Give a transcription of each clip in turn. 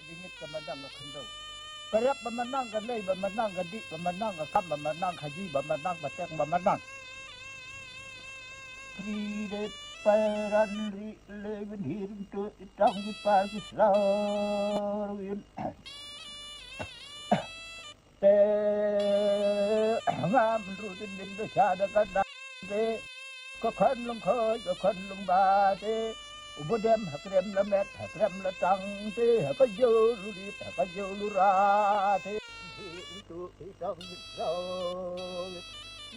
ingit pemenang ke kendo. Kerap pemenang ke lei, pemenang ke dik, pemenang ke kam, pemenang haji, pemenang peteng, pemenang. Pride peran ri leven hirin tu itang di pagi selaruin. Te ngam rutin din do sada kada te ko khan lung khoi ko khan lung ba te ubodem hakrem la met hakrem la tang te ha yo lu ri ha yo lu ra te tu itang di selaruin.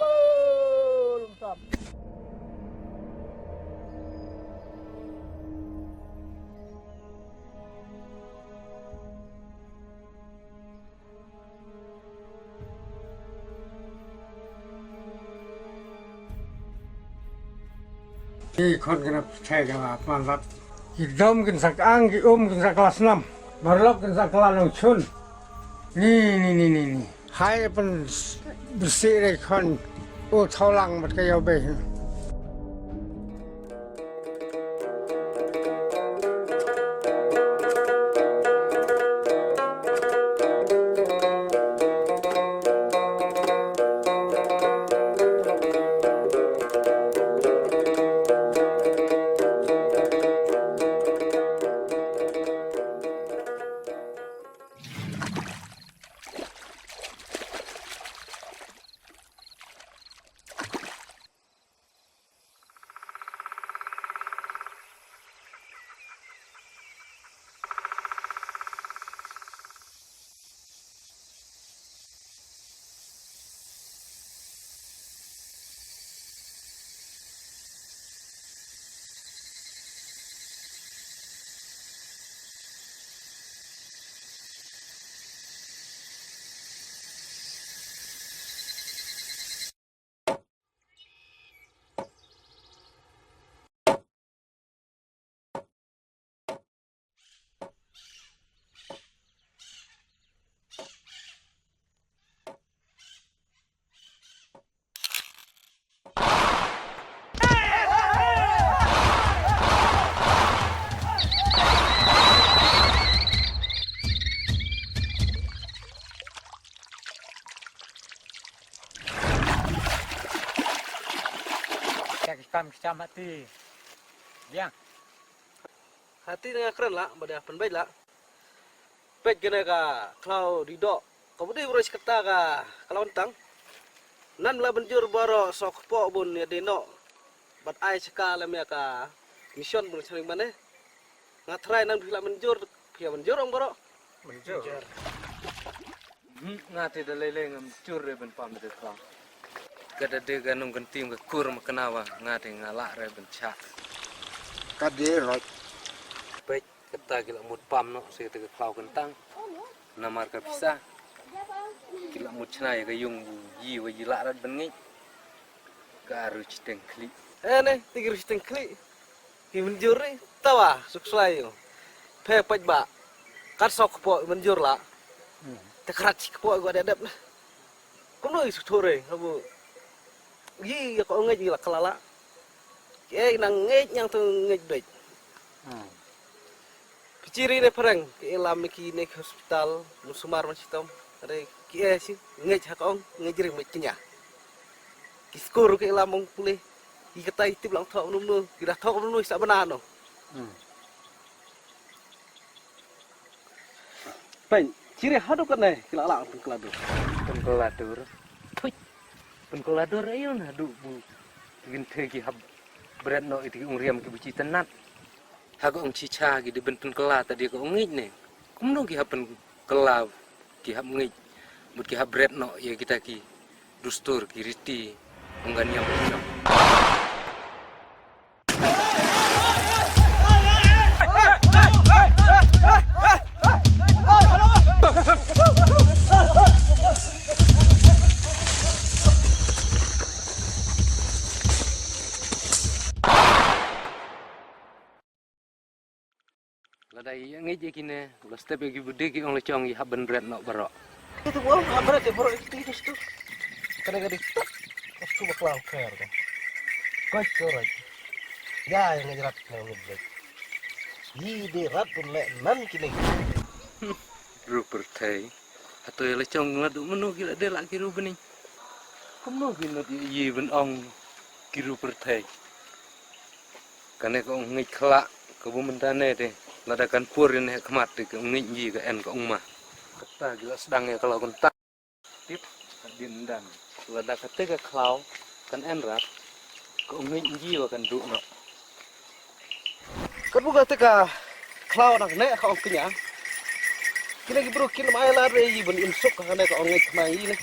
Bol sam. Ki kon kena percaya dengan mandat. Ki dom kena sak ang, ki kena sak kelas 6. Marlok kena sak kelas 6 chun. Ni. Hai pun bersih deh kon. Oh tholang mat kaya be. Kam kecam hati. Yang. Hati dengan keren lah, pada penbaik lah. Baik kena ka kalau ridok. Kemudian urus kata ka kalau entang. Nan lah benjur baro sok po bun ya deno. Bat ai sekala me ka mission bun sering mana. Ngatrai nan bila benjur, pia benjur ong baro. Benjur. Ngati dalele ngam cur ben pam de klang. Kada de ganung gentim ke kur makenawa ngati ngalak re bencak. Kade rot. Baik kata gila mut pam no se te klau kentang. Namar ka bisa. Gila mut chnai ka yung yi wa yi lak rat bengi. Ka aru citeng kli. Ne, tigir siteng kli. Ki benjur ni tawa sukslai yo. Pe paj ba. Kat sok po benjur la. Tekrat cik po gua adap nah. Kono isu thore habu. Yi ko ngej la kalala. Nang ngej yang tu ngej baik. Piciri ne perang ke elam ki ne hospital musumar macitom. Are ki si ngej hakong ngej rim kenya. Ki skor ke elam mong pulih. Ki kata itip lang thok num ki dah thok num sa banano. Pen ciri hadu kan ne ki la pengkeladu. Pengkeladur. Thuy. Pengkeladur ayo na du bu. Gin thegi hab berat no itu ungriam ki buci tenat. Hago ong cica gi di ben pengkela tadi ko ngij ne. Kumno ki hapen kela ki hab ngij. Mut ki hab berat no ya kita ki dustur ki riti unggan yang becok. Ladai yang ngej kine, lastep gi bude ki ong lecong gi haben berat no barok. Itu gua berat ya bro itu situ. Kadang-kadang stop. Aku bakal care kan. Kau coret. Ya yang ngejerat yang ngejerat. Di derat pun lek nan kini. Rupert thầy atau yang lecong ngadu menu gila dia lagi ru bening kamu gila dia ben ong kiru perthai karena kau ngik kelak kau mentane deh ladakan purin he kemat ke ngik ji ke en ke umah kata gila sedang ya kalau kontak tip dindan ladak ketika klau kan en rat kau ngik ji kan du no kan bukan teka klau nak nek kau kenya kini gibru kin mai la re ben insuk kana kau ngik mai ni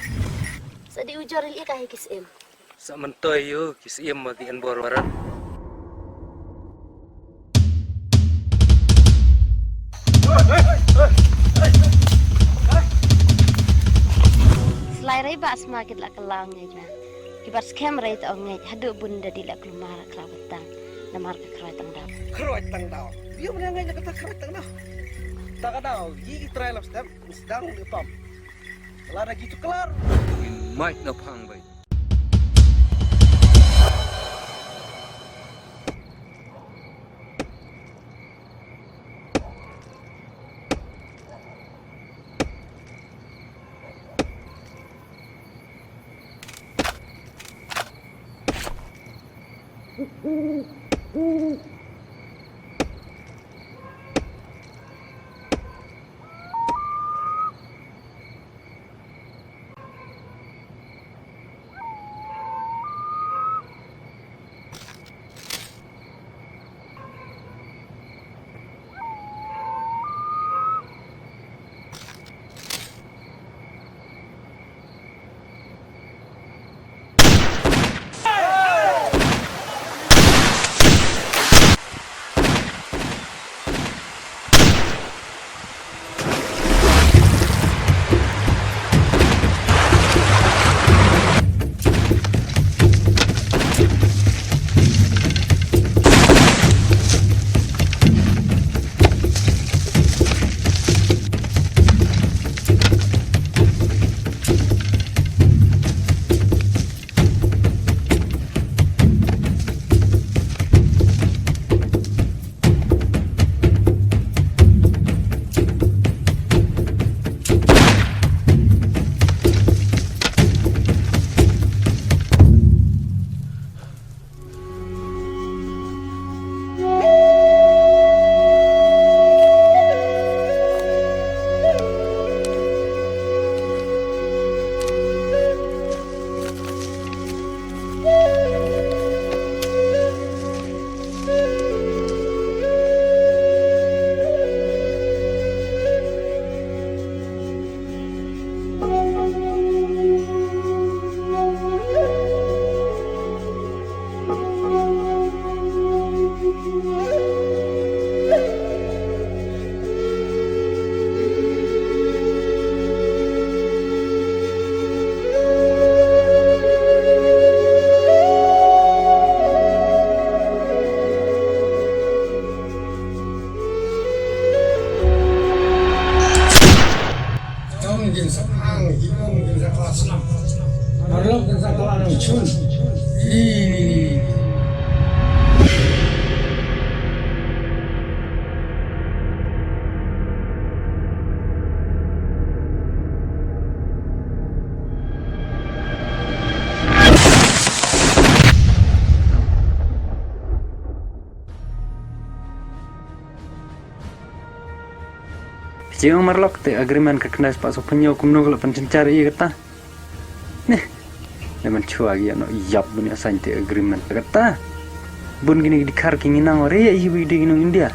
Sadi ujar li ka kisem. sa mentoy yo kisiem mati en bor barat Selai rai ba semakin la kelang ya. Kibar skem rai ta ngai hadu bunda di la kelumara kelabetang. Namar ke kerai tang dap. keroy tang dau dia mana ngai kata keroy tang dau tak ada gi try lah sedang di pam lara gitu kelar mai na phang bai Jangan marlok te agreement kekendas pak sopenyo kumno kalau pencencari kata. Nih, memang cua ya no yap punya sign te agreement kata. Bun gini dikar kinginang ore ya ibu ide gino India.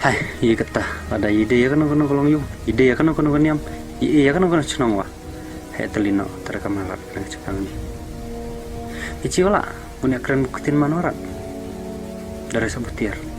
Hai, iya kata ada ide ya kan kolong yuk. Ide ya kan niam. Iya ya kan cunong wa. Hai telino terekam malat kena cekang ni. Iciola punya keren bukutin manorat dari sebutiar.